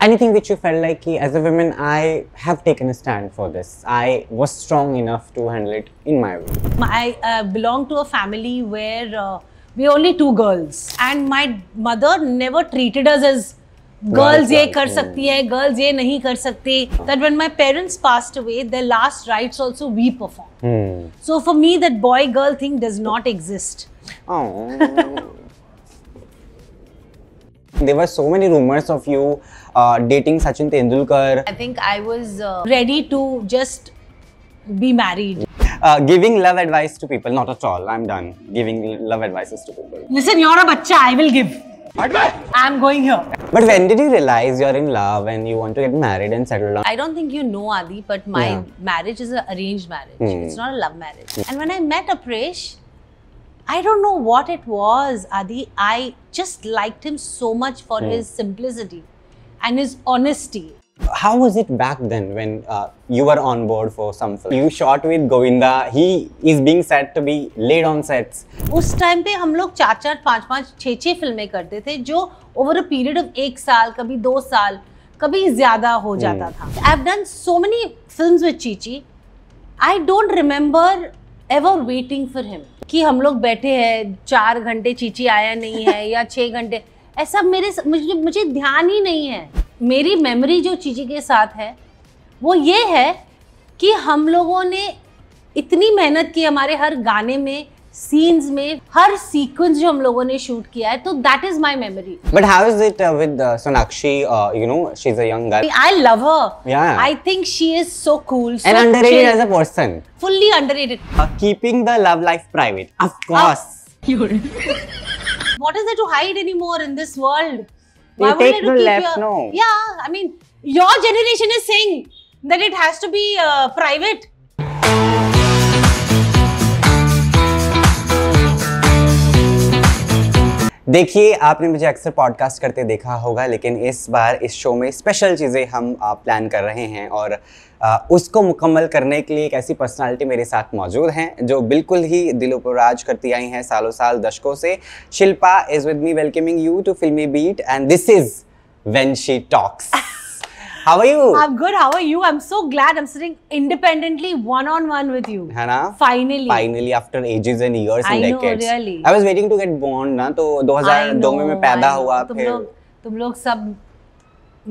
Anything which you felt like as a woman I have taken a stand for this, I was strong enough to handle it in my way. I belong to a family where we are only 2 girls and my mother never treated us as girls ये कर सकती है, girls ये नहीं कर सकती. That when my parents passed away, their last rites also we performed. So for me that boy girl thing does not exist. Oh. There were so many rumors of you dating Sachin Tendulkar. I think I was ready to just be married. Giving love advice to people, not at all. I'm done giving love advices to people. Listen, you're a bacha, I will give. I'm going here. But when did you realize you're in love and you want to get married and settle down? I don't think you know, Adi, but my marriage is an arranged marriage. It's not a love marriage. And when I met Apresh, I don't know what it was, Adi. I just liked him so much for his simplicity and his honesty. How was it back then when you were on board for some film? You shot with Govinda. He is being said to be late on sets. उस time पे हम लोग 4-4, 5-5, 6-6 फिल्में करते थे जो over a period of 1 साल, कभी 2 साल, कभी ज़्यादा हो जाता था. I've done so many films with Chichi. I don't remember ever waiting for him. कि हम लोग बैठे हैं 4 घंटे चीची आया नहीं है या 6 घंटे, ऐसा मुझे ध्यान ही नहीं है. मेरी मेमोरी जो चीची के साथ है वो ये है कि हम लोगों ने इतनी मेहनत की हमारे हर गाने में, सीन्स में, हर सीक्वेंस जो हम लोगों ने शूट किया है, तो that is my memory. But how is it with Sonakshi? You know, she's a young girl. I love her. Yeah. I think she is so cool. So and underrated chill. as a person. Fully underrated. Keeping the love life private. Of course. What is there to hide anymore in this world? You take the left, no. Yeah, I mean, your generation is saying that it has to be private. देखिए, आपने मुझे अक्सर podcast करते देखा होगा, लेकिन इस बार इस शो में स्पेशल चीज़ें हम प्लान कर रहे हैं और उसको मुकम्मल करने के लिए एक ऐसी पर्सनालिटी मेरे साथ मौजूद हैं जो बिल्कुल ही दिलों पर राज करती आई हैं सालों साल, दशकों से. Shilpa is with me welcoming you to Filmibeat and this is when she talks. How are you? I'm good. How are you? I'm so glad I'm sitting independently one-on-one with you. है ना? Finally. Finally, after ages and years and decades. I know, really. I was waiting to get born ना, तो 2002 में मैं पैदा हुआ. तुम लोग सब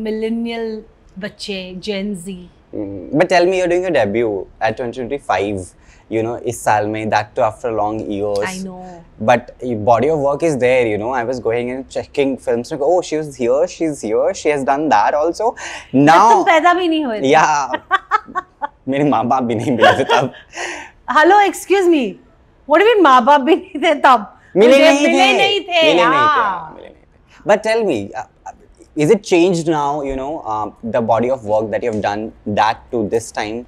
millennial बच्चे, Gen Z. But tell me, you're doing your debut at 2025. You know, इस साल में, that too after long years. I know. But body of work is there, you know. I was going and checking films. Like, oh, she was here, she's here, she has done that also. Now. तुम पैदा भी नहीं हुए थे. Yeah. मेरे माँ बाप भी नहीं मिले थे तब. Hello, excuse me. What do you mean माँ बाप भी नहीं थे तब? मिले नहीं थे. But tell me, is it changed now? You know, the body of work that you have done, that to this time.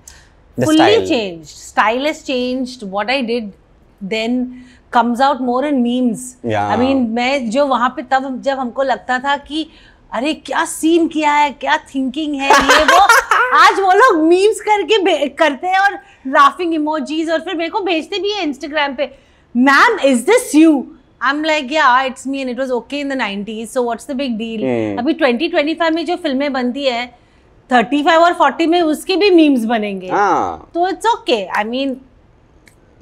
Fully changed. Style has changed. What I did then comes out more in memes. Yeah. I mean, मैं जो वहाँ पे तब जब हमको लगता था कि अरे क्या सीन किया है, क्या थिंकिंग है ये वो, आज वो लोग मीम्स करके करते हैं और लाफिंग इमोजीज और फिर मेरे को भेजते भी है इंस्टाग्राम पे, ma'am is this you? I'm like, yeah, it's me and it was okay in the 90s, so what's the big deal? अभी 2025 में जो फिल्में बनती है 35 और 40 में उसके भी मीम्स बनेंगे. तो it's okay. I mean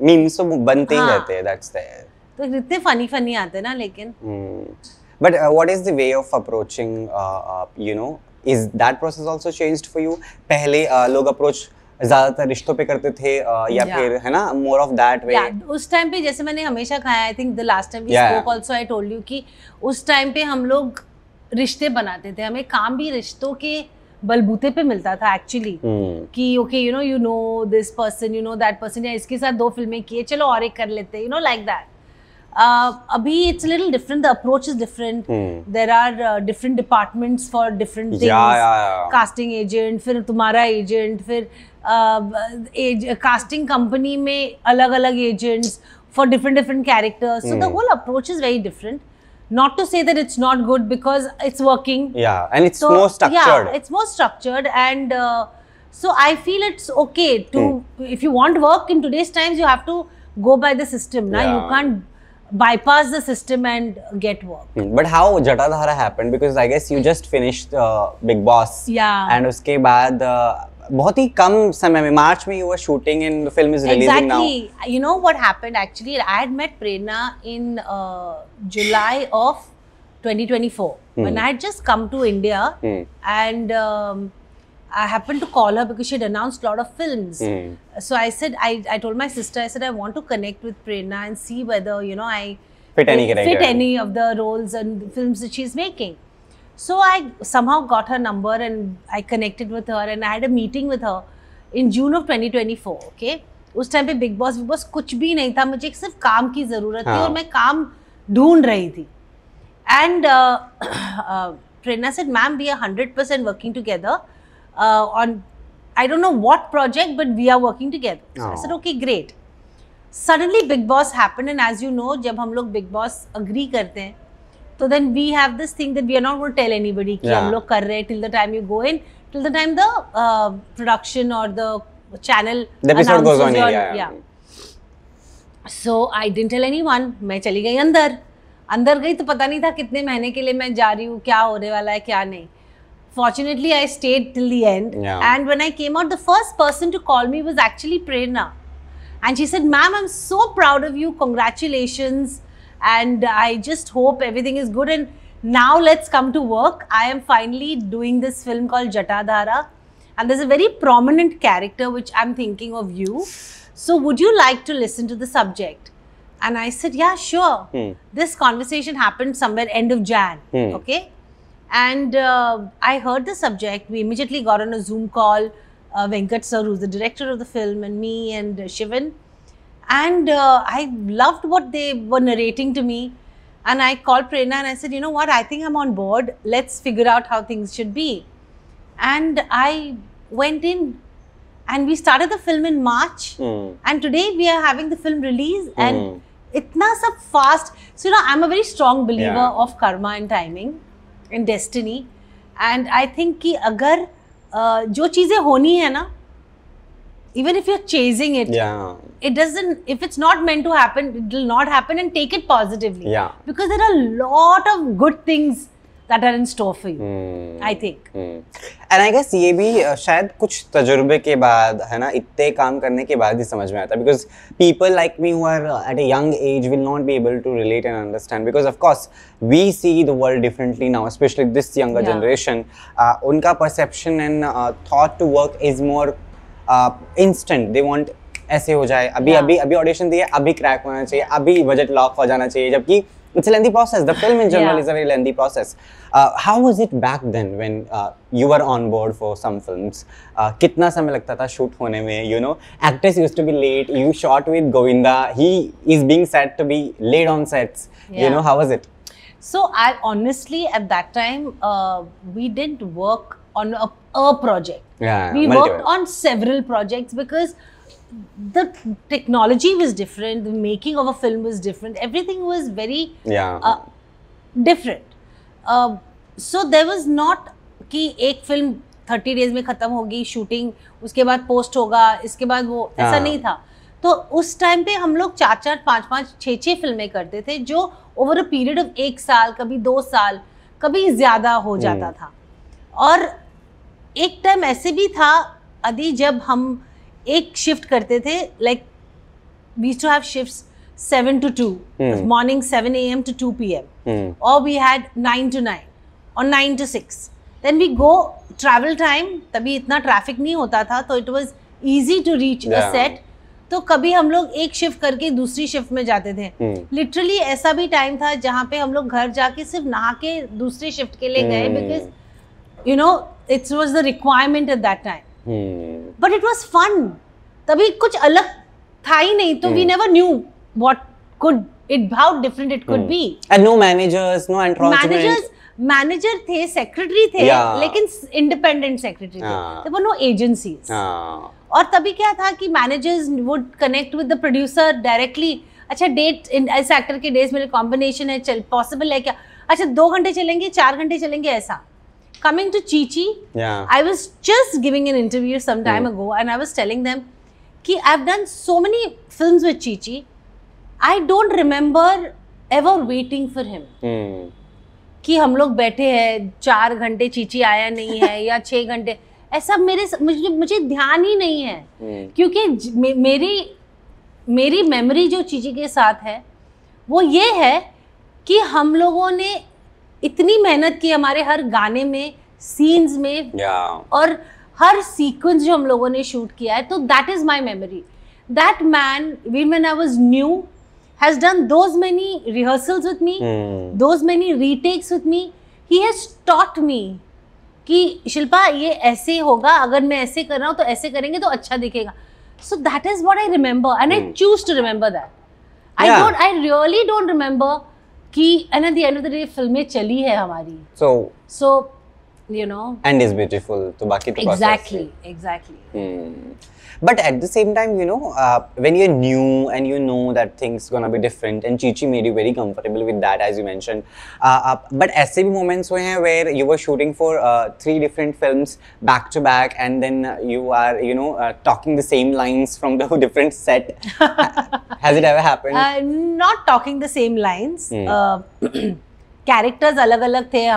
memes तो बनते ही रहते हैं, दैट्स देयर. तो इतने फनी आते हैं ना, लेकिन but what is the way of approaching, you know, is that process also changed for you? पहले लोग अप्रोच ज्यादातर रिश्तों पे करते थे या फिर है ना, मोर ऑफ दैट वे. उस टाइम पे जैसे मैंने हमेशा खाया, I think the last time we spoke also I told you कि उस टाइम पे हम लोग रिश्ते बनाते थे, हमें काम भी रिश्तों के बलबूते पे मिलता था एक्चुअली. कि okay, you know this person, you know that person, या इसके साथ 2 फिल्में किए, चलो और एक कर लेते हैं, यू नो, लाइक दैट. अभी it's little different, the approach is different. There are different departments for different things. Casting agent, फिर तुम्हारा एजेंट, फिर कास्टिंग कंपनी में अलग अलग agents for different characters. So the whole approach is very different. Not to say that it's not good because it's working. Yeah, and it's more structured. Yeah, it's more structured, and so I feel it's okay to if you want work in today's times, you have to go by the system. Now you can't bypass the system and get work. But how Jatadhara happened? Because I guess you just finished Big Boss. Yeah. And उसके बाद बहुत ही कम समय में मार्च में you were shooting and the film is releasing now. Exactly. You know what happened actually? I had met Prerna in July of 2024 when I had just come to India and I happened to call her because she had announced a lot of films. So I said, I told my sister, I said I want to connect with Prerna and see whether, you know, I Fit any of the roles and the films that she's making. So I somehow got her number and I connected with her and I had a meeting with her in June of 2024. Okay, उस time पे big boss कुछ भी नहीं था, मुझे सिर्फ काम की जरूरत थी और मैं काम ढूंढ रही थी. And Prerna said, "Ma'am, we are 100% working together on I don't know what project, but we are working together." So I said, "Okay, great." Suddenly, Big Boss happened, and as you know, जब हम लोग Big Boss agree करते हैं, तो then we have this thing that we are not going to tell anybody कि हम लोग कर रहे हैं till the time you go in, till the time the production or the channel the episode goes on. Yeah. So I didn't tell anyone. मैं चली गई अंदर गई तो पता नहीं था कितने महीने के लिए मैं जा रही हूँ, क्या होने वाला है क्या नहीं. Fortunately, I stayed till the end. And when I came out, the first person to call me was actually Prerna. And she said, "Ma'am, I'm so proud of you. Congratulations. And I just hope everything is good. And now let's come to work. I am finally doing this film called Jatadhara. And there's a very prominent character which I'm thinking of you. So would you like to listen to the subject?" And I said, "Yeah, sure." This conversation happened somewhere end of Jan. Okay. And I heard the subject. We immediately got on a Zoom call. Venkat sir, who's the director of the film, and me and Shivan. And I loved what they were narrating to me. And I called Prerna and I said, "You know what? I think I'm on board. Let's figure out how things should be." And I went in and we started the film in March. And today we are having the film release. And itna sab fast. So, you know, I'm a very strong believer of karma and timing and destiny. And I think कि अगर जो चीजें होनी है ना, even if you're chasing it, it doesn't, if it's not meant to happen, it will not happen, and take it positively. Because there are a lot of good things that are in store for you, I think. And I guess ये भी शायद कुछ तजुर्बे के बाद है ना, इतने काम करने के बाद ही समझ में आता है. Because people like me who are at a young age will not be able to relate and understand, because of course we see the world differently now, especially this younger generation. उनका perception and thought to work is more instant. They want ऐसे हो जाए, अभी audition दिए, अभी crack होना चाहिए, अभी budget lock हो जाना चाहिए, जबकि it's a lengthy process. The film in general is a very lengthy process. How was it back then when you were on board for some films? कितना समय लगता था shoot होने में? You know, actors used to be late. You shot with Govinda. He is being said to be late on sets. You know, how was it? So I honestly at that time we didn't work on a project. We worked on several projects because the technology was different, the making of a film was different, everything was very different. So there was not कि एक film 30 days में खत्म होगी shooting, उसके बाद post होगा, इसके बाद वो ऐसा नहीं था. तो उस टाइम पे हम लोग 4-4, 5-5, 6-6 फिल्में करते थे, जो ओवर अ पीरियड ऑफ 1 साल, कभी 2 साल, कभी ज्यादा हो जाता था. और एक टाइम ऐसे भी था अदी जब हम एक शिफ्ट करते थे, like we used to have shifts 7 to 2, morning 7 a.m. to 2 p.m. Or we had 9 to 9 or 9 to 6. Then we go travel time, तभी इतना ट्रैफिक नहीं होता था, तो it was easy to reach a set. तो कभी हम लोग एक शिफ्ट करके दूसरी शिफ्ट में जाते थे. लिटरली ऐसा भी टाइम था जहाँ पे हम लोग घर जाके सिर्फ नहा के दूसरी शिफ्ट के लिए गए, because you know it was the requirement at that time. But it was fun. तभी कुछ अलग था ही नहीं, तो we never knew what could it, how different it could be. And no managers, no encroachment. Manager थे, secretary थे, लेकिन इंडिपेंडेंट सेक्रेटरी थे. There were no agencies. और तभी क्या था कि managers would connect with the producer directly. अच्छा डेट इस एक्टर के डेज मेरे कॉम्बिनेशन है, चल पॉसिबल है क्या? अच्छा 2 घंटे चलेंगे, 4 घंटे चलेंगे, ऐसा. Coming to Chichi, I was just giving an interview some time ago, and I was telling them कि I've done so many films with Chichi. I don't remember ever waiting for him. कि हम लोग बैठे हैं 4 घंटे चीची आया नहीं है या 6 घंटे, ऐसा मुझे ध्यान ही नहीं है। क्योंकि मेरी मेमोरी जो चीची के साथ है वो ये है कि हम लोगों ने इतनी मेहनत की हमारे हर गाने में, सीन्स में, और हर सीक्वेंस जो हम लोगों ने शूट किया है। तो that is my memory. That man, when I was new, has done those many rehearsals with me, those many retakes with me. He has taught me कि शिल्पा ये ऐसे होगा, अगर मैं ऐसे कर रहा हूँ तो ऐसे करेंगे तो अच्छा दिखेगा। So that is what I remember, and I choose to remember that. I really don't remember कि and at the end of the day फिल्में चली है हमारी। So you know, and is beautiful, तो बाकी तो exactly. But at the same time, you know, when you're new and you know that things gonna be different, and Chichi made you very comfortable with that, as you mentioned. But ऐसे भी moments हुए हैं where you were shooting for 3 different films back to back, and then you are, you know, talking the same lines from the different set. Has it ever happened? Not talking the same lines. Characters अलग अलग थे.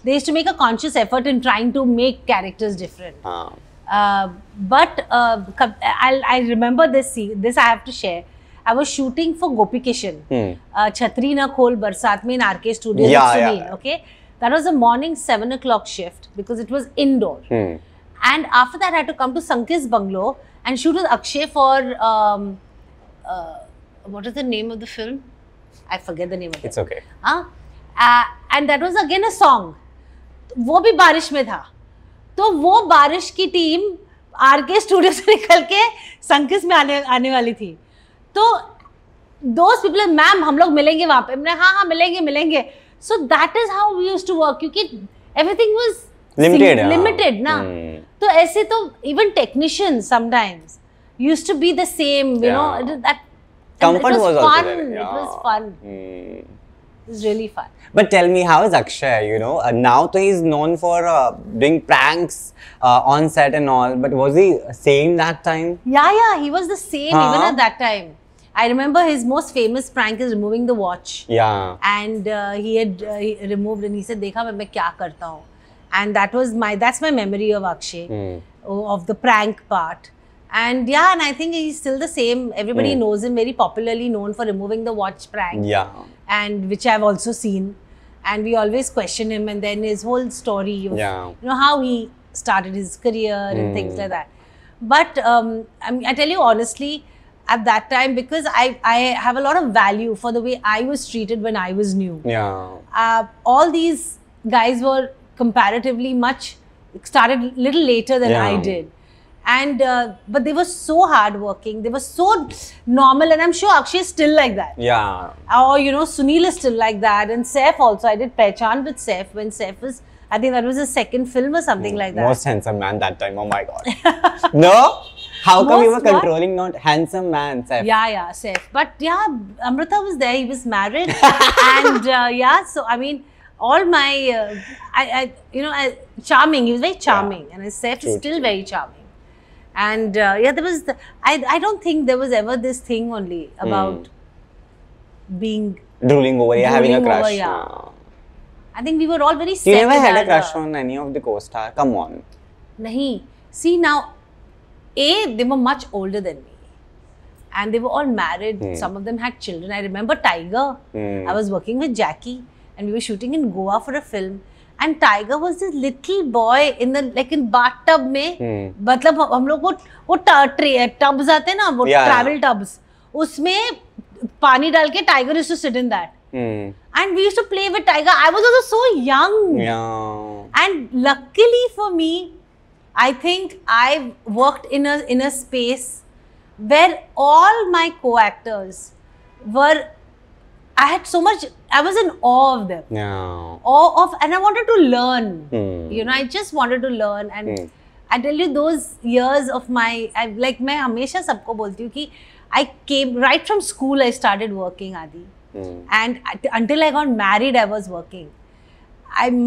They used to make a conscious effort in trying to make characters different. But I remember this scene. This I have to share. I was shooting for Gopi Kishan. Chhatri na khol barsat mein in RK Studios. Yeah. Okay, that was a morning 7 o'clock shift because it was indoor. And after that, I had to come to Sankis Bungalow and shoot with Akshay for what is the name of the film? I forget the name of it. It's okay. And that was again a song. वो भी बारिश में था। तो वो बारिश की team RK studio से निकल के संकिस में आने वाली थी। तो दोस्त पीपल, मैम हम लोग मिलेंगे वहाँ पे। मैंने हाँ मिलेंगे। So that is how we used to work, क्योंकि एवरीथिंग वाज लिमिटेड ना। तो ऐसे तो even technicians sometimes used to be the same, you know, that comfort was also there. It was fun. It was really fun. But tell me, how is Akshay? You know, now he's known for doing pranks on set and all. But was he same that time? Yeah, he was the same even at that time. I remember his most famous prank is removing the watch. Yeah. And he had removed, and he said, "देखा मैं क्या करता हूँ." And that's my memory of Akshay, of the prank part. And yeah, and I think he's still the same. Everybody knows him, very popularly known for removing the watch prank. Yeah. And which I've also seen. And we always question him, and then his whole story of, you know, how he started his career and things like that. But I tell you honestly, at that time, because I have a lot of value for the way I was treated when I was new. Yeah. All these guys were comparatively started a little later than I did. And but they were so hardworking, they were so normal, and I'm sure Akshay is still like that. Yeah. Or you know, Sunil is still like that, and Saif also. I did Pehchan with Saif when Saif was, I think that was his second film or something like that. Most handsome man that time. Oh my God. No? How come you were controlling not handsome man, Saif? Yeah, Saif. But yeah, Amrita was there. He was married, and yeah. So I mean, all my, you know, charming. He was very charming, and Saif is still very charming. And yeah, there was I don't think there was ever this thing only about being drooling over, having a crush. I think we were all very set. You never had a crush on any of the co-star? Come on. Nahi. See now, they were much older than me, and they were all married. Some of them had children. I remember Tiger. I was working with Jackie, and we were shooting in Goa for a film. And Tiger was this little boy in bathtub में, मतलब हम लोग वो tubs आते हैं ना, वो travel tubs, उसमें पानी डाल के Tiger used to sit in that, and we used to play with Tiger. I was also so young, and luckily for me, I think I worked in a space where all my co-actors were. I had so much. I was in awe of them. Awe of, and I wanted to learn. You know, I just wanted to learn. And I tell you, those years of my, मैं हमेशा सबको बोलती हूँ कि I came right from school. I started working, Adi, and until I got married, I was working.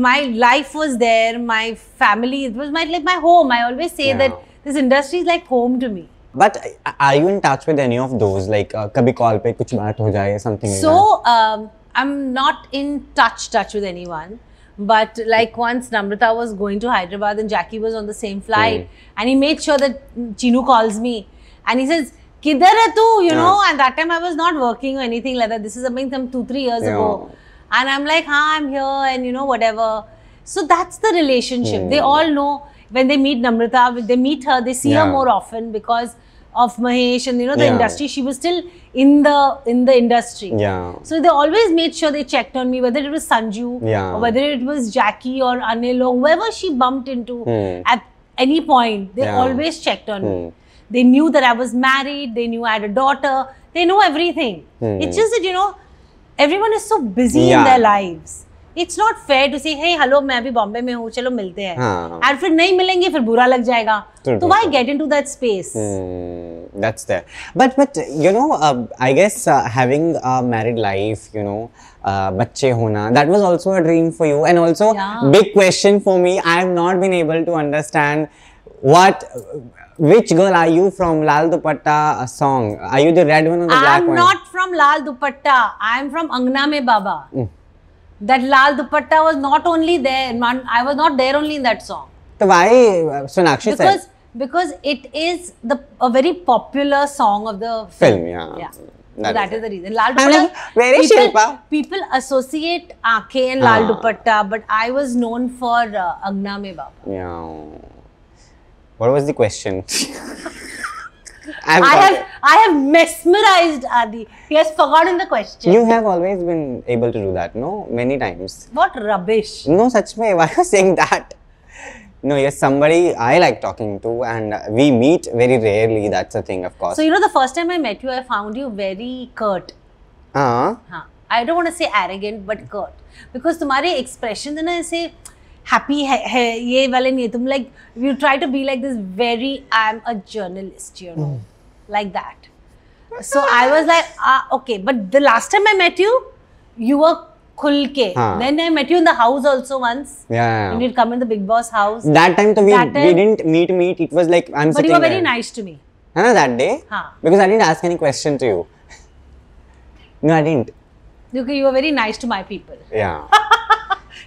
My life was there. My family, it was my home. I always say that this industry is like home to me. But are you in touch with any of those? Like कभी call पे कुछ बात हो जाए something like So that? I'm not in touch with anyone. But like once Namrata was going to Hyderabad and Jackie was on the same flight, and he made sure that Chinu calls me and he says, "Kidhar hai tu?" You know, and that time I was not working or anything like that. This is something some 2-3 years ago, and I'm like, "Ha, I'm here," and you know whatever. So that's the relationship. They all know when they meet Namrata, when they meet her, they see her more often because of Mahesh and you know the industry. She was still in the industry. Yeah. So they always made sure they checked on me, whether it was Sanju or whether it was Jackie or Anil or whoever she bumped into at any point. They always checked on me. They knew that I was married. They knew I had a daughter. They know everything. It's just that you know everyone is so busy in their lives. It's not fair to say, hey, hello, मैं अभी बॉम्बे में हूँ, चलो मिलते हैं. और फिर नहीं मिलेंगे, फिर बुरा लग जाएगा. तो why get into that space? That's there. But you know, I guess having a married life, you know, बच्चे होना, that was also a dream for you. And also, big question for me, I have not been able to understand which girl are you from Lal Dupatta song? Are you the red one or the black one? I'm not from Lal Dupatta. I am from Angna Mein Baba. That Lal Dupatta was not only there, I was not there only in that song. So why Sonakshi said? Because it is a very popular song of the film. Yeah. So that is the reason. Lal Dupatta, people associate Aankhein and Lal Dupatta, but I was known for Angna Mein Baba. Yeah. What was the question? I have mesmerized Adi. He has forgotten the question. You have always been able to do that, no? Many times. What rubbish. No, such way. Why are you saying that? No, you're somebody I like talking to and we meet very rarely. That's the thing, of course. So, you know, the first time I met you, I found you very curt. I don't want to say arrogant, but curt. Because तुम्हारे expression है ना ऐसे happy है ये वाले नहीं है. तुम like, you try to be like this very, I'm a journalist, you know, like that. So I was like, okay. But the last time I met you, you were khul ke. Then I met you in the house also once. Yeah. And you'd come in the Big Boss house. That time we didn't meet. It was like, I'm sitting there. But you were very nice to me. That day? Because I didn't ask any question to you. No, I didn't. Because you were very nice to my people. Yeah.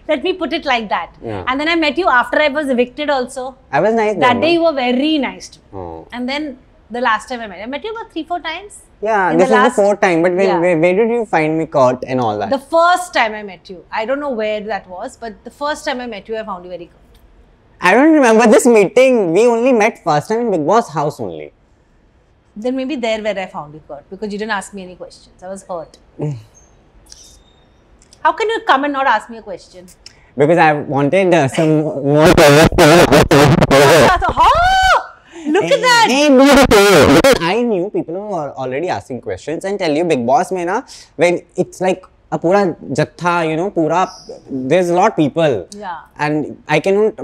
Let me put it like that. Yeah. And then I met you after I was evicted also. I was nice. That day you were very nice to me. And then the last time I met you about 3-4 times. Yeah, this is the 4th time. But where did you find me caught and all that? The first time I met you. I don't know where that was, but the first time I met you, I found you very caught. I don't remember this meeting. We only met first time in Big Boss house only. Then maybe there where I found you caught because you didn't ask me any questions. I was hurt. How can you come and not ask me a question? Because I wanted some more. Look at that! I knew people were already asking questions and tell you Big Boss mein na, when it's like a pura jatha, you know, there's a lot of people. Yeah. And I cannot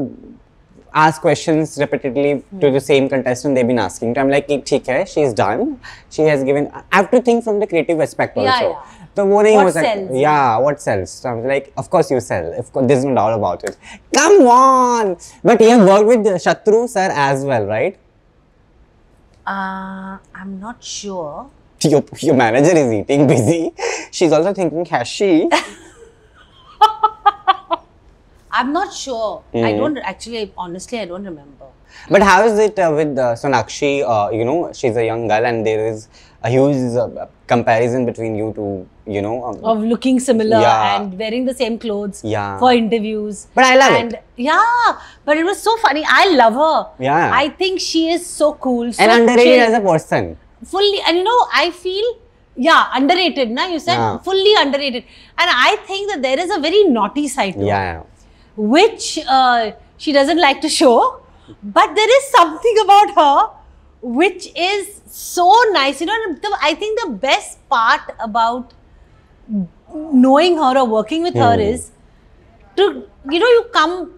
ask questions repeatedly to the same contestant they've been asking. So I'm like, theek hai, she's done. She has given. I have to think from the creative aspect also. Yeah. So what sells? Yeah, what sells? So I'm like, of course you sell. Of course, there's no doubt about it. Come on! But you have worked with Shatru sir as well, right? I'm not sure. Your manager is eating busy. She's also thinking, has she? I'm not sure. I don't actually, honestly, I don't remember. But how is it with Sonakshi? You know, she's a young girl and there is a huge comparison between you two, you know. Of looking similar and wearing the same clothes for interviews. But I love it. Yeah, but it was so funny. I love her. Yeah. I think she is so cool. So and underrated as a person. Fully, and you know, I feel, underrated, na? You said fully underrated. And I think that there is a very naughty side to her. Which she doesn't like to show. But there is something about her which is so nice. You know, I think the best part about knowing her or working with her is to, you know, you come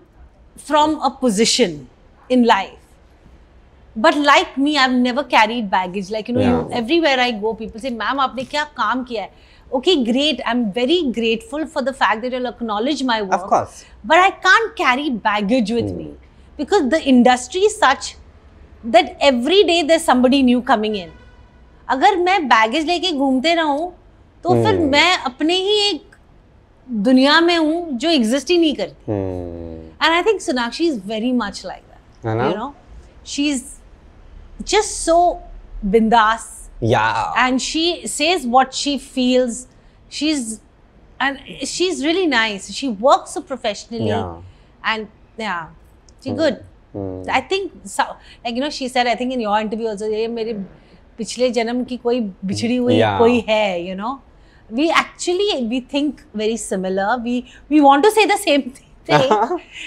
from a position in life. But like me, I've never carried baggage. Like, you know, everywhere I go, people say, ma'am, aapne kya kaam kiya hai? Okay, great. I'm very grateful for the fact that you'll acknowledge my work. Of course. But I can't carry baggage with me. Because the industry is such that every day there's somebody new coming in. अगर मैं baggage लेके घूमते रहूं तो फिर मैं अपने ही एक दुनिया में हूँ जो एग्जिस्ट ही नहीं करती. And I think Sonakshi is very much like that. You know, she is just so बिंदास. And she says what she feels. She's really nice. She works so professionally. And she's good. I think so, like, you know, she said, I think in your interview also, ये मेरे पिछले जन्म की कोई बिछड़ी हुई कोई है. You know, we think very similar. We want to say the same thing.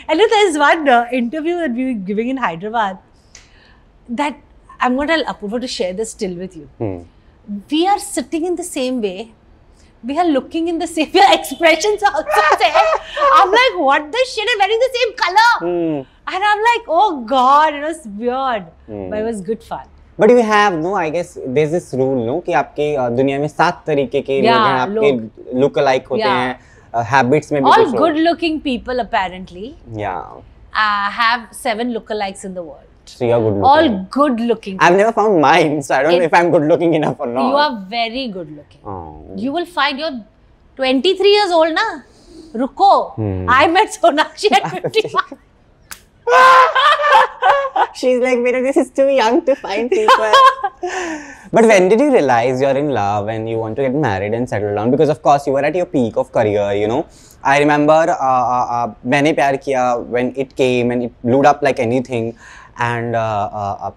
And there's one interview that we were giving in Hyderabad that I'm going to tell Apurva to share this still with you. We are sitting in the same way. We are looking in the same way. Expressions are also there. I'm like, what the shit? I'm wearing the same color. And I'm like, oh God, it was weird. But it was good fun. But you have, no, I guess there's this rule, no, कि आपके दुनिया में 7 तरीके के लोग हैं, आपके look alike होते हैं, habits में भी all good looking people apparently. Have 7 lookalikes in the world. So you're good looking. All good looking. I've never found mine, so I don't know if I'm good looking enough or not. You are very good looking. You will find you're 23 years old, na? Ruko. I met Sonakshi at 51. She's like, this is too young to find people. But when did you realize you're in love and you want to get married and settle down? Because of course you were at your peak of career, you know. I remember मैंने प्यार किया when it came and it blew up like anything. And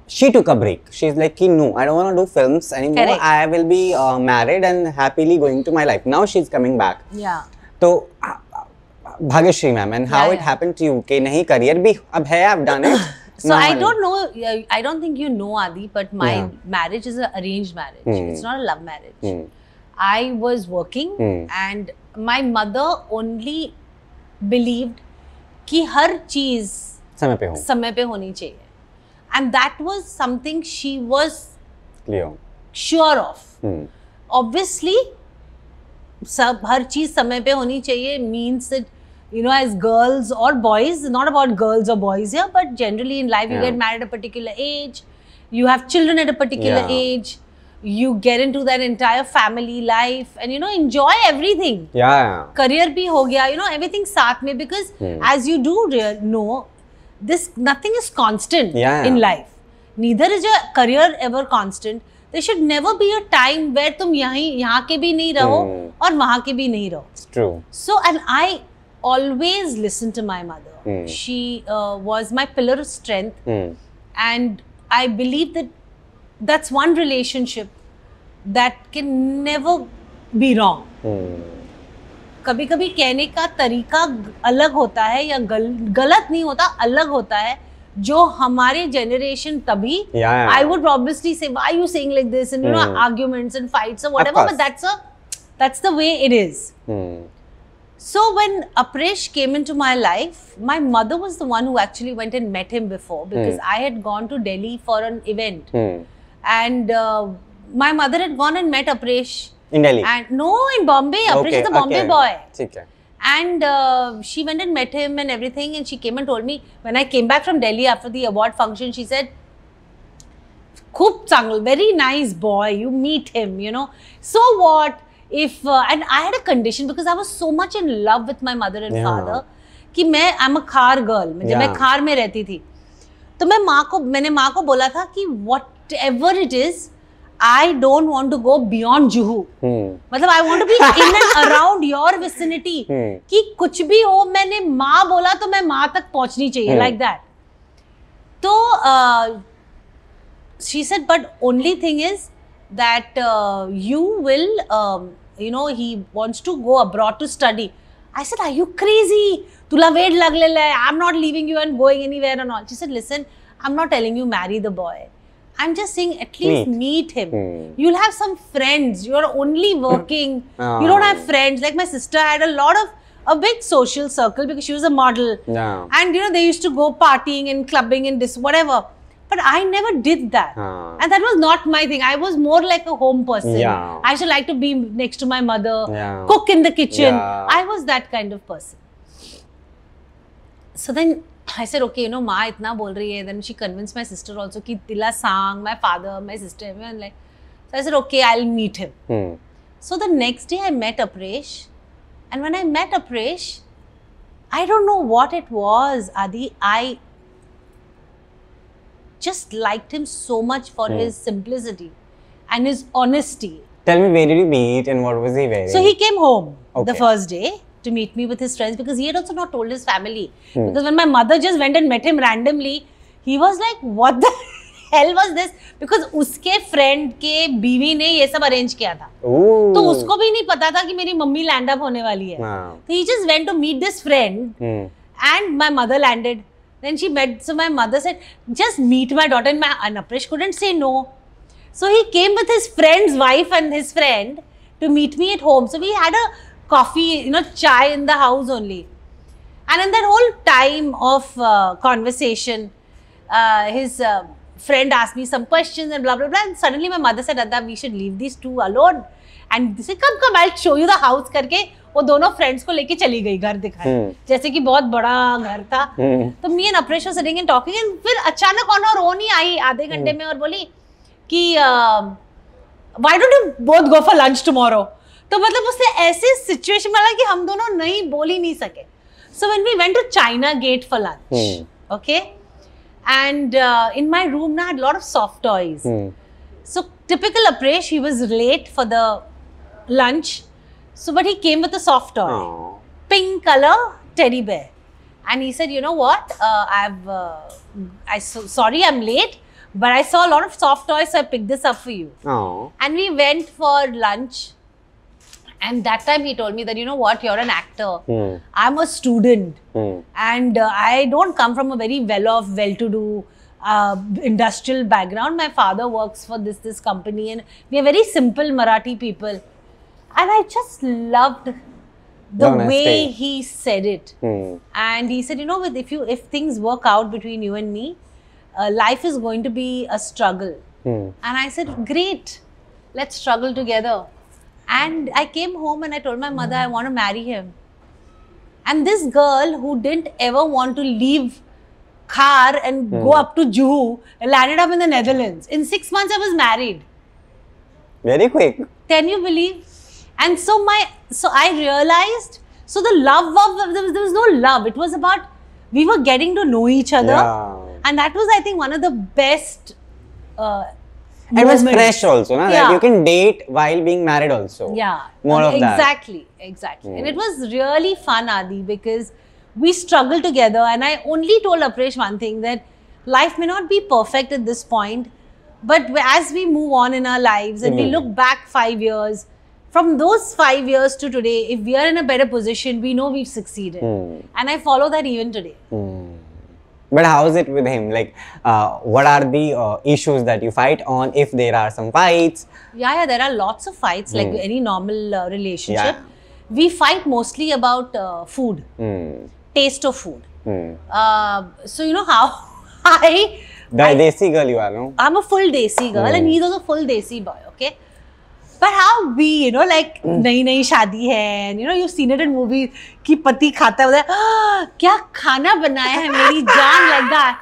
she took a break. She's like, no, I don't want to do films anymore. Correct. I will be married and happily going to my life. Now she's coming back. Yeah. So, Bhagyashree ma'am, and how it happened to you? कि नहीं career भी अब है, I've done it. So I don't know. I don't think you know Adi, but my marriage is an arranged marriage. It's not a love marriage. I was working, and my mother only believed कि हर चीज समय पे होनी चाहिए. And that was something she was sure of. Obviously, हर चीज समय पे होनी चाहिए means that, you know, as girls or boys, not about girls or boys here, but generally in life you get married at a particular age, you have children at a particular age, you get into that entire family life and, you know, enjoy everything. Career bhi ho gaya, you know, everything saath mein, because as you do know, nothing is constant in life. Neither is your career ever constant. There should never be a time where तुम यहाँ के भी नहीं रहो और वहाँ के भी नहीं रहो. It's true. So, and I always listened to my mother. She was my pillar of strength, and I believe that that's one relationship that can never be wrong. कभी कभी कहने का तरीका अलग होता है या गलत नहीं होता, अलग होता है, जो हमारे जनरेशन तभी I would obviously say, why are you saying like this, and you know, arguments and fights or whatever, but that's the way it is. So when Apresh came into my life, my mother was the one who actually went and met him before, because I had gone to Delhi for an event, and my mother had gone and met Apresh in Delhi. And no, in Bombay. Apresh is a Bombay boy. Okay. And she went and met him and everything, and she came and told me, when I came back from Delhi after the award function, she said, "Khub changal, very nice boy, you meet him, you know. So what if," and I had a condition, because I was so much in love with my mother and father, कि I'm a Khar girl, जब मैं Khar में रहती थी, तो मैंने माँ को बोला था कि whatever it is, I don't want to go beyond Juhu. मतलब I want to be in and around your vicinity. कि कुछ भी हो, मैंने माँ बोला तो मैं माँ तक पहुँचनी चाहिए, like that. तो she said, but only thing is that you will, you know, he wants to go abroad to study. I said, are you crazy? तुला वेट लग ले ले. I'm not leaving you and going anywhere and all. She said, listen, I'm not telling you marry the boy. I'm just saying at least meet him. You'll have some friends. You're only working. You don't have friends. Like my sister had a big social circle because she was a model. And you know, they used to go partying and clubbing and this, whatever. But I never did that. And that was not my thing. I was more like a home person. I used to like to be next to my mother, cook in the kitchen. I was that kind of person. So then I said, okay, you know, माँ इतना बोल रही है. Then she convinced my sister also कि Tila sang, my father, my sister, everyone like. So I said, okay, I'll meet him. So the next day I met Apresh, and when I met Apresh, I don't know what it was, Adi. I just liked him so much for his simplicity and his honesty. Tell me, where did you meet and what was he wearing? So he came home Okay. the first day to meet me with his friends because he had also not told his family. Because when my mother just went and met him randomly, he was like, what the hell was this? Because उसके friend के बीवी ने ये सब arrange किया था. Ooh. तो उसको भी नहीं पता था कि मेरी मम्मी land up होने वाली है. So he just went to meet this friend and my mother landed. Then she met, so my mother said, just meet my daughter, and Apresh couldn't say no. So he came with his friend's wife and his friend to meet me at home. So we had a coffee, you know, chai in the house only. And in that whole time of conversation, his friend asked me some questions and blah, blah, blah. And suddenly my mother said, Adda, we should leave these two alone. And they said, come, I'll show you the house करके वो दोनों friends को लेके चली गई घर दिखाने जैसे कि बहुत बड़ा घर था तो me and Apresh were sitting and talking and फिर अचानक ऑन हर ओन ही आई आधे घंटे में और बोली कि why don't you both go for lunch tomorrow तो मतलब उससे ऐसे सिचुएशन वाला कि हम दोनों नहीं बोल ही नहीं सके so when we went to China gate for lunch okay and in my room ना had lot of soft toys so typical Apresh he was late for the lunch. So, but he came with a soft toy, pink color teddy bear, and he said, "You know what? Sorry, I'm late, but I saw a lot of soft toys, so I picked this up for you." And we went for lunch, and that time he told me that, you know what? You're an actor. I'm a student, and I don't come from a very well-off, well-to-do industrial background. My father works for this company, and we are very simple Marathi people. And I just loved the way he said it. And he said, you know, if things work out between you and me, life is going to be a struggle. And I said, great, let's struggle together. And I came home and I told my mother I want to marry him. And this girl who didn't ever want to leave Khar and go up to Juhu landed up in the Netherlands. In 6 months I was married. Very quick. Can you believe? And so I realized, so the love of, there was no love. It was about, we were getting to know each other. Yeah. And that was, I think, one of the best it was fresh also, na? That you can date while being married also. Yeah. More of that. Exactly. And it was really fun, Adi, because we struggled together. And I only told Apresh one thing, that life may not be perfect at this point, but as we move on in our lives and we look back 5 years, from those 5 years to today, if we are in a better position, we know we've succeeded. And I follow that even today. But how is it with him? Like, what are the issues that you fight on, if there are some fights? Yeah, there are lots of fights, like any normal relationship. We fight mostly about food, taste of food. So, you know how Desi girl you are, no? I'm a full Desi girl and he's also full Desi boy, okay? But how we, you know, like नई शादी है, and you know, you've seen it in movies कि पति खाता है, क्या खाना बनाया है मेरी जान, like that.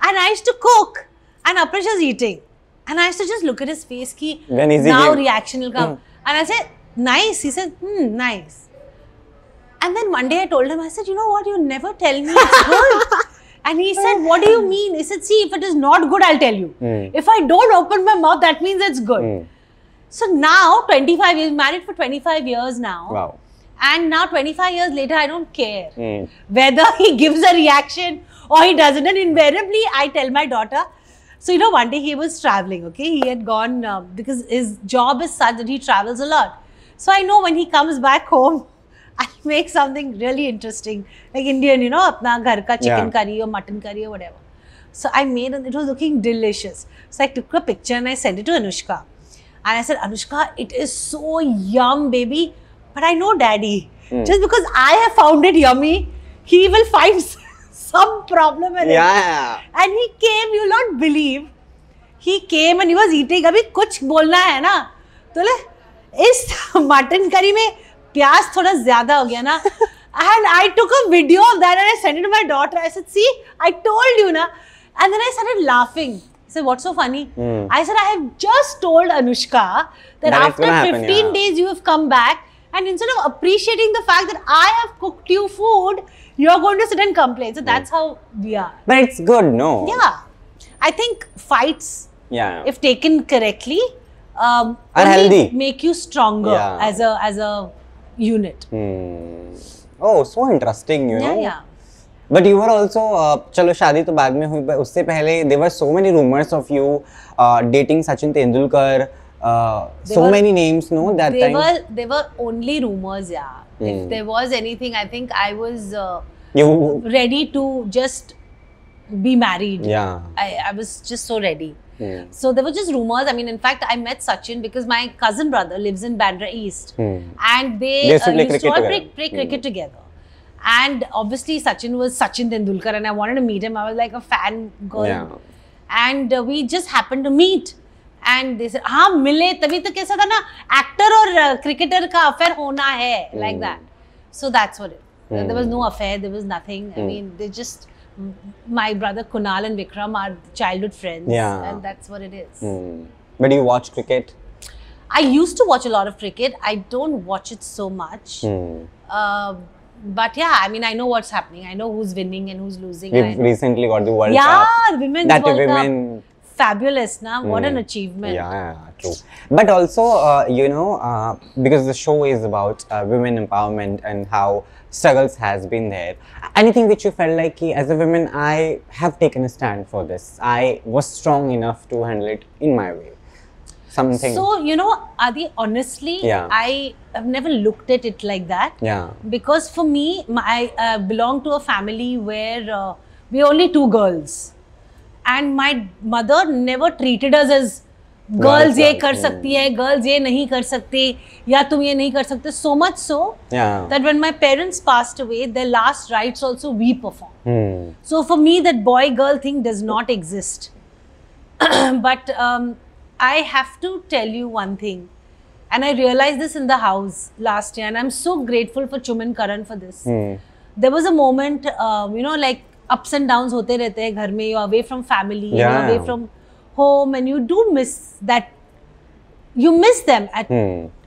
And I used to cook, and Apresh was eating, and I used to just look at his face कि now reaction will come, and I said nice. He said nice. And then one day I told him, I said, you know what? You never tell me it's good. And he said, what do you mean? He said, see, if it is not good, I'll tell you. If I don't open my mouth, that means it's good. So now, 25 years, married for 25 years now. Wow. And now 25 years later, I don't care whether he gives a reaction or he doesn't. And invariably, I tell my daughter. So, you know, one day he was traveling, okay? He had gone, because his job is such that he travels a lot. So, I know when he comes back home, I'll make something really interesting. Like Indian, you know, apna ghar ka chicken curry or mutton curry or whatever. So, I made, and it was looking delicious. So, I took a picture and I sent it to Anushka. And I said, Anushka, it is so yum, baby. But I know daddy. Just because I have found it yummy, he will find some problem in it. And he came, you'll not believe. He came and he was eating. Abhi kuch bolna hai na. तो ले इस mutton curry में प्याज थोड़ा ज्यादा हो गया ना. And I took a video of that and I sent it to my daughter. I said, see, I told you, na. And then I started laughing. I said, what's so funny? I said, I have just told Anushka that after 15 days you have come back, and instead of appreciating the fact that I have cooked you food, you're going to sit and complain. So that's how we are. But it's good, no? Yeah. I think fights, if taken correctly, are healthy. Make you stronger as a unit. Oh, so interesting, you know. Yeah. But you were also, चलो शादी तो बाद में हुई, but उससे पहले there were so many rumors of you dating Sachin Tendulkar. So many names, no, that time. They were only rumors, yeah. If there was anything, I think I was ready to just be married. Yeah. I was just so ready. So there were just rumors. I mean, in fact, I met Sachin because my cousin brother lives in Bandra East, and they used to all play cricket together. And obviously Sachin was Sachin Tendulkar, and I wanted to meet him. I was like a fan girl, and we just happened to meet. And they said, हाँ मिले तभी तो कैसा था ना, actor और cricketer का affair होना है, like that. So that's what it. There was no affair. There was nothing. I mean, they just. My brother Kunal and Vikram are childhood friends, and that's what it is. But you watch cricket? I used to watch a lot of cricket. I don't watch it so much. But yeah, I mean, I know what's happening. I know who's winning and who's losing. We've recently got the World Cup. Yeah, Women's World Cup. Fabulous, na? What an achievement. Yeah, true. But also, you know, because the show is about women empowerment and how struggles has been there. Anything which you felt like, as a woman, I have taken a stand for this. I was strong enough to handle it in my way. Something. So, you know, Adi, honestly, I have never looked at it like that. Yeah. Because for me, I belong to a family where we are only two girls. And my mother never treated us as girls ये कर सकती है, girls ये नहीं कर सकते, या तुम ये नहीं कर सकते. So much so that when my parents passed away, their last rites also we performed. So for me, that boy-girl thing does not exist. But I have to tell you one thing, and I realized this in the house last year, and I'm so grateful for Chuman Karan for this. There was a moment, you know, like ups and downs होते रहते हैं घर में. You're away from family, you're away from home, and you do miss that. You miss them at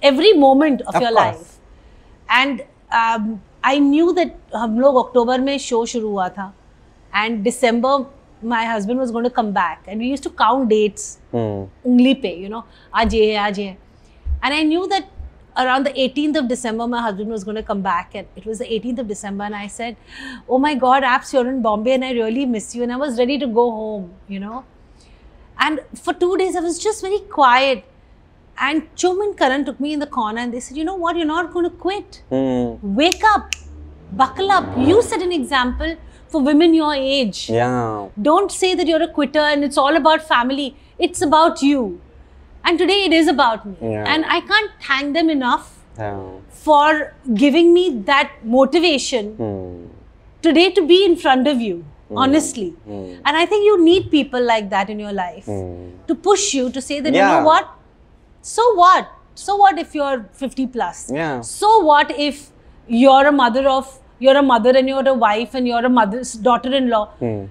every moment of your life. And I knew that हम लोग अक्टूबर में show शुरू हुआ था, and December my husband was going to come back, and we used to count dates ungli pe, you know, आज ये है. And I knew that around the 18th of December my husband was going to come back, and it was the 18th of December, and I said, oh my God, Abs, you're in Bombay and I really miss you, and I was ready to go home, you know. And for 2 days I was just very quiet, and Chuman Karan took me in the corner and they said, you know what, you're not going to quit. Wake up, buckle up. You set an example for women your age. Yeah. Don't say that you're a quitter and it's all about family. It's about you. And today it is about me. And I can't thank them enough for giving me that motivation today to be in front of you, honestly. And I think you need people like that in your life to push you, to say that, you know what? So what? So what if you're 50 plus? So what if you're a mother and you're a wife and you're a mother's daughter-in-law?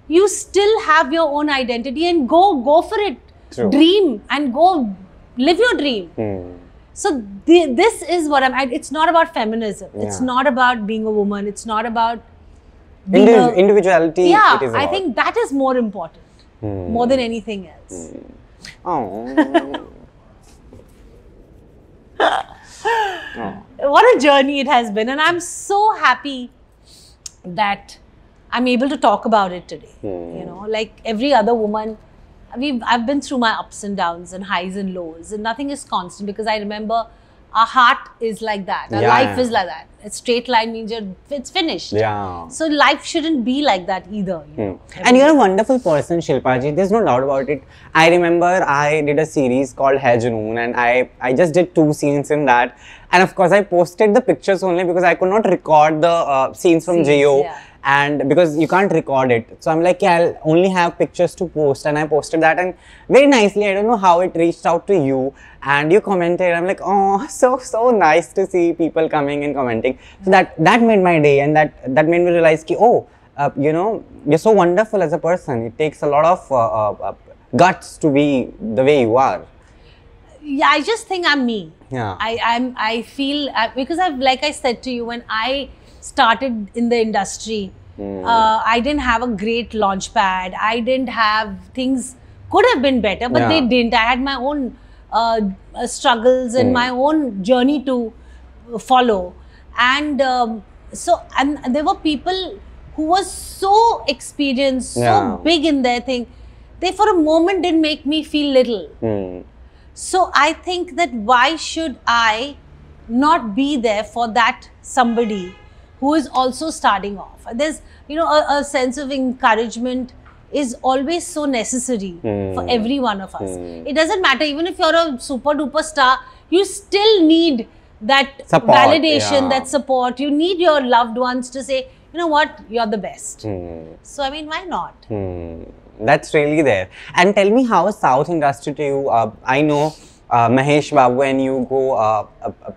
You still have your own identity and go for it. True. Dream and go live your dream. So this is what it's not about feminism. It's not about being a woman. It's not about being individuality. Yeah, it is I think that is more important, more than anything else. What a journey it has been, and I'm so happy that I'm able to talk about it today. You know, like every other woman, I've been through my ups and downs and highs and lows, and nothing is constant, because I remember our heart is like that, our life is like that. A straight line means it's finished. So life shouldn't be like that either. You know, and you're a wonderful person, Shilpa ji. There's no doubt about it. I remember I did a series called Hai Junoon, and I just did 2 scenes in that. And of course, I posted the pictures only because I could not record the scenes from Jio. and because you can't record it, so I'm like, yeah, I'll only have pictures to post, and I posted that, and very nicely, I don't know how it reached out to you, and you commented. I'm like, oh, so nice to see people coming and commenting. So that made my day, and that made me realize ki, oh, you know, you're so wonderful as a person. It takes a lot of guts to be the way you are. Yeah, I just think I'm me. Yeah. I feel because like I said to you, when I started in the industry, I didn't have a great launch pad. I didn't have things could have been better, but they didn't. I had my own struggles and my own journey to follow, and and there were people who were so experienced, so big in their thing. They for a moment didn't make me feel little. So I think that why should I not be there for that somebody who is also starting off? There's, you know, a sense of encouragement is always so necessary for every one of us. It doesn't matter, even if you're a super duper star, you still need that support, validation, that support. You need your loved ones to say, you know what, you're the best. So I mean, why not? That's really there. And tell me, how is South industry to you? I know Mahesh Babu and you go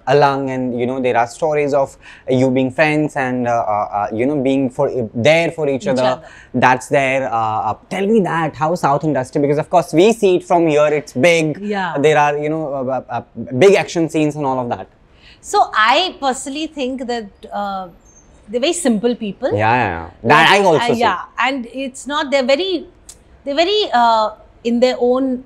along, and you know there are stories of you being friends and you know being there for each other. That's there. Tell me that, how South industry, because of course we see it from here. It's big. Yeah. There are, you know, big action scenes and all of that. So I personally think that they're very simple people. Yeah. That I also see. Yeah, and it's not. They're very in their own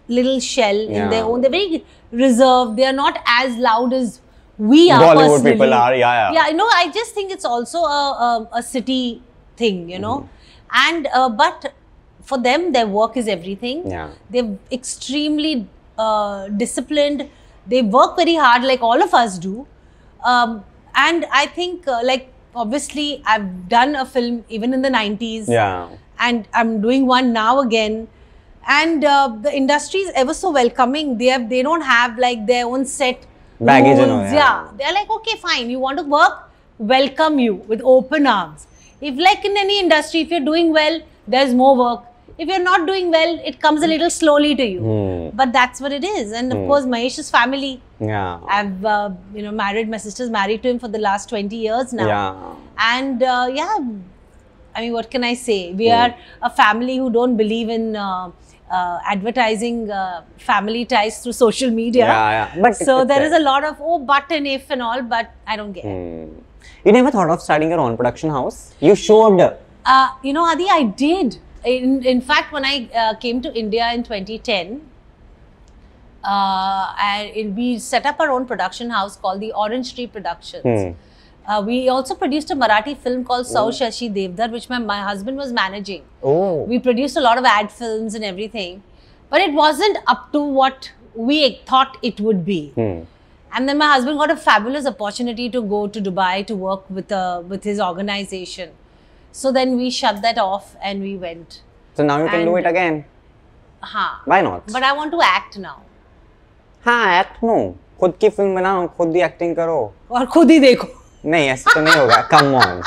little shell, in their own. They're very reserved. They are not as loud as we are. Bollywood personally. People are, Yeah, no, I just think it's also a city thing, you know. And but for them, their work is everything. Yeah. They're extremely disciplined. They work very hard, like all of us do. And I think, like, obviously, I've done a film even in the 90s. Yeah. And I'm doing one now again. And the industry is ever so welcoming. They don't have like their own set baggage rules. And all, Yeah. They're like, okay, fine. You want to work? Welcome you with open arms. If like in any industry, if you're doing well, there's more work. If you're not doing well, it comes a little slowly to you. But that's what it is. And of course, Mahesh's family. Yeah. I've, you know, married, my sister's married to him for the last 20 years now. Yeah. And yeah, I mean, what can I say? We are a family who don't believe in advertising family ties through social media. Yeah. But so there is a lot of, oh, but and if and all, but I don't get it. You never thought of starting your own production house? You should. You know, Adi, I did. In fact, when I came to India in 2010, we set up our own production house called the Orange Tree Productions. We also produced a Marathi film called Sau Shashi Devdar, which my husband was managing. We produced a lot of ad films and everything, but it wasn't up to what we thought it would be. And then my husband got a fabulous opportunity to go to Dubai to work with his organization. So then we shut that off and we went. So now you can do it again. Why not? But I want to act now. act no. खुद की film बनाओ, खुद ही acting करो और खुद ही देखो. नहीं, ऐसे तो नहीं होगा. Come on.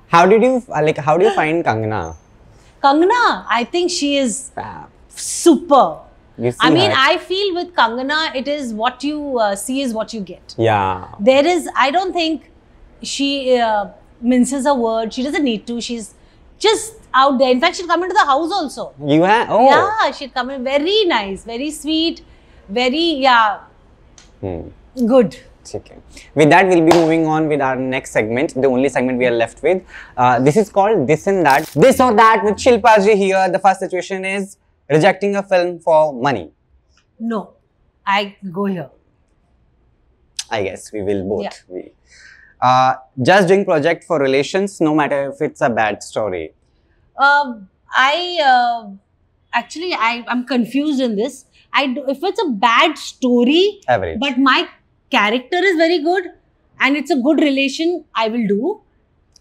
How do you find Kangana? Kangana, I think she is super. I mean, I feel with Kangana, it is what you see is what you get. Yeah. There is, I don't think she minces a word. She doesn't need to. She's just out there. In fact, she'll come into the house also. You have? Oh. Yeah, she'd come in. Very nice, very sweet, very, good. Okay. With that, we'll be moving on with our next segment, the only segment we are left with. This is called This and That. This or That with Shilpa ji here. The first situation is rejecting a film for money. No, I go here. I guess we will both. Yeah. Just doing project for relations, no matter if it's a bad story. Actually, I'm confused in this. If it's a bad story, average, but my character is very good and it's a good relation, I will do.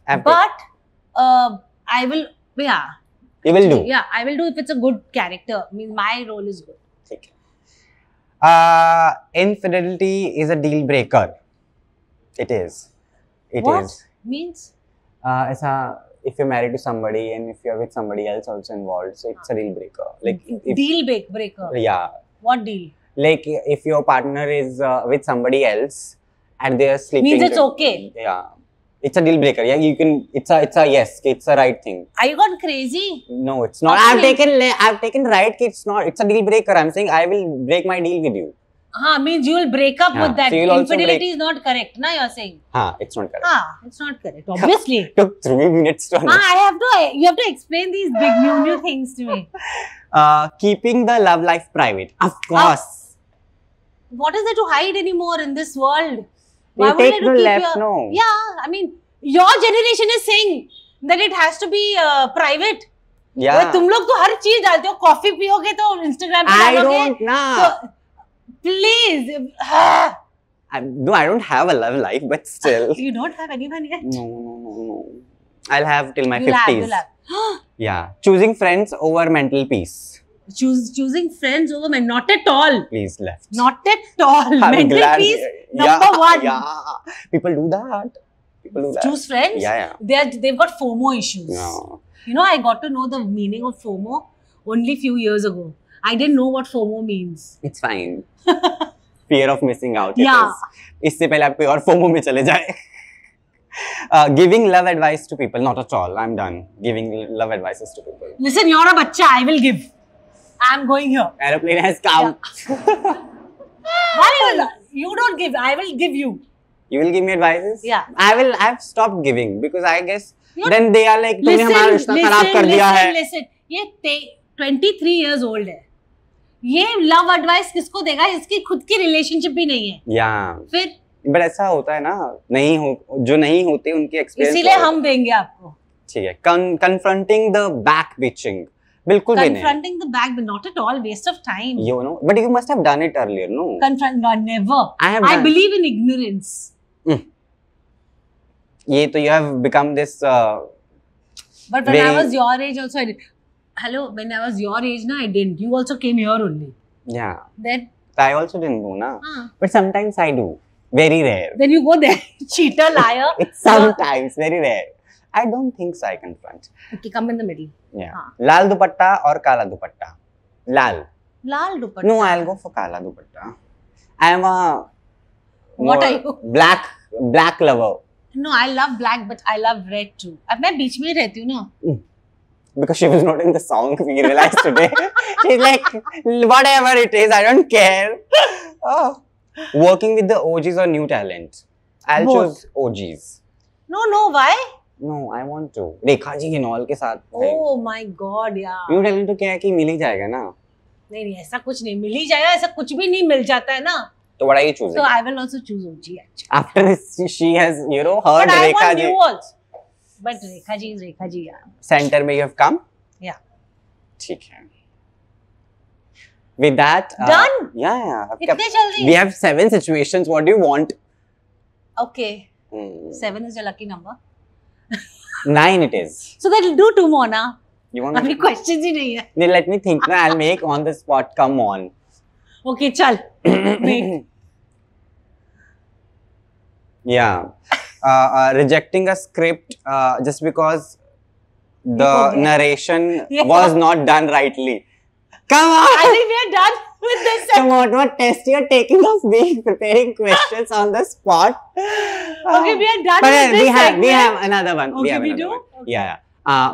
Average. But I will, You will do? Yeah, I will do if it's a good character. I mean, my role is good. Okay. Infidelity is a deal breaker. It is. What? Means? ऐसा if you're married to somebody and if you're with somebody else also involved, so it's a deal breaker. Like if, deal breaker. Yeah. What deal? Like if your partner is with somebody else and they're sleeping. Means it's okay. Yeah. It's a deal breaker. Yeah, you can. It's a yes. It's a right thing. Are you gone crazy? No, it's not. I've taken right. It's not. It's a deal breaker. I'm saying I will break my deal with you. Means you will break up with that. So infidelity is not correct, na? You're saying. It's not correct. It's not correct. Obviously. It took 3 minutes to understand. You have to explain these big new things to me. Keeping the love life private. Of course. What is there to hide anymore in this world? You take the left, no. Yeah, I mean, your generation is saying that it has to be private. Yeah. तुम लोग तो हर चीज डालते हो, coffee पियोगे तो Instagram पे डालोगे. I don't know. Please. No, I don't have a love life, but still. You don't have anyone yet? No. I'll have till my You'll 50s. You'll have. Yeah. Choosing friends over mental peace. Choosing friends over men, not at all. Please left. Not at all. Mental peace, number one. Yeah. People do that. Choose friends? Yeah. They've got FOMO issues. No. You know, I got to know the meaning of FOMO only few years ago. I didn't know what FOMO means. It's fine. Fear of missing out. Yeah. इससे पहले आप कोई और FOMO में चले जाए. Giving love advice to people, not at all. I'm done giving love advices to people. Listen, you're a bacha. I will give. I'm going here. Aeroplane has come. Yeah. Why you don't give? I will give you. You will give me advices? Yeah. I've stopped giving because I guess then they are like तूने हमारा रिश्ता खराब कर दिया है. Listen. ये 23 years old है. ये लव एडवाइस किसको देगा? इसकी खुद की रिलेशनशिप भी नहीं है. Yeah. फिर बट ऐसा होता है ना, जो नहीं होते उनके एक्सपीरियंस. इसीलिए हम देंगे आपको. ठीक है. Confronting the back bitching. बिल्कुल भी नहीं. Confronting the back, but not at all. Waste of time. You know, but you must have done it earlier, no? Never. I believe in ignorance. ये तो you have become this. But when I was your age, also I did. Hello, when I was your age, I didn't. You also came here only. Yeah. Then I also didn't do, na. But sometimes I do. Very rare. Then you go there, cheater, liar. It's sometimes very rare. I don't think so. I confront. Okay, come in the middle. Yeah. Lal dupatta or kala dupatta? Lal. Lal dupatta. No, I'll go for kala dupatta. I am a. What are you? Black lover. No, I love black, but I love red too. अब मैं बीच में रहती हूँ ना. Because she was not in the song, we realized today. She's like, whatever it is, I don't care. Oh. Working with the OGs or new talent? I'll choose OGs. No, why? No, I want to. Rekha ji गिनौल के साथ. Oh my God, yeah. New talent तो क्या है कि मिल ही जाएगा ना? नहीं, ऐसा कुछ नहीं मिल ही जाएगा, ऐसा कुछ भी नहीं मिल जाता है ना. So what are you choosing? So I will also choose OG actually. After this, she has, heard but Rekha ji. But I want you also. But Rekha ji is Rekha ji, yeah. Center में you have come? Yeah. ठीक है. With that. Done? Yeah. कितने जल्दी? We have 7 situations. What do you want? Okay. 7 is a lucky number. 9 it is. So then do 2 more ना. You want? अभी questions ही नहीं है. Then let me think. ना, I'll make on the spot. Come on. Okay, चल. Wait. Yeah. Rejecting a script just because the narration was not done rightly. Come on! I think we are done with this. Come on, what test you're taking of me preparing questions on the spot? Okay, we are done with this. We have another one. Okay, we do? Okay. Yeah.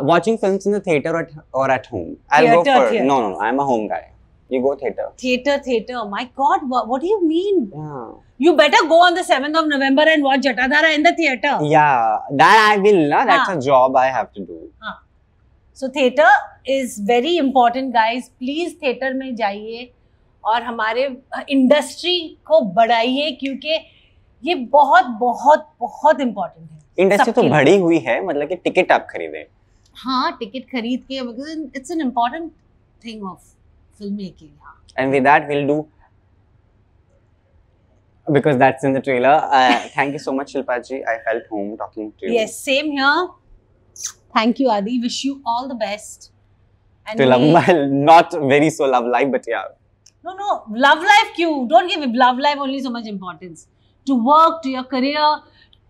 Watching films in the theater or at home? I'll go for... Theater. No. I'm a home guy. You go theater. Theater. My God, what do you mean? Yeah. You better go on the 7th of November and watch Jatadhara in the theater. Yeah, that I will. That's a job I have to do. So theater is very important, guys. Please theater में जाइए और हमारे industry को बढ़ाइए क्योंकि ये बहुत important है. इंडस्ट्री तो बढ़ी हुई है, मतलब कि टिकट आप खरीदें. हाँ, टिकट खरीद के because it's an important thing of filmmaking. And with that we'll do, because that's in the trailer. Thank you so much, Shilpa ji. I felt home talking to you. Yes, same here. Thank you, Adi. Wish you all the best. And to love my, not very so love life, but yeah. No. Love life, you don't give love life only so much importance. To work, to your career,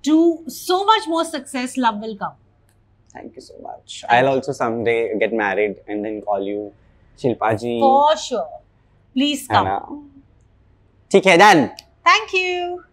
to so much more success, love will come. Thank you so much. I'll also someday get married and then call you Shilpa ji. For sure. Please है come. ना? ठीक है, done. Thank you.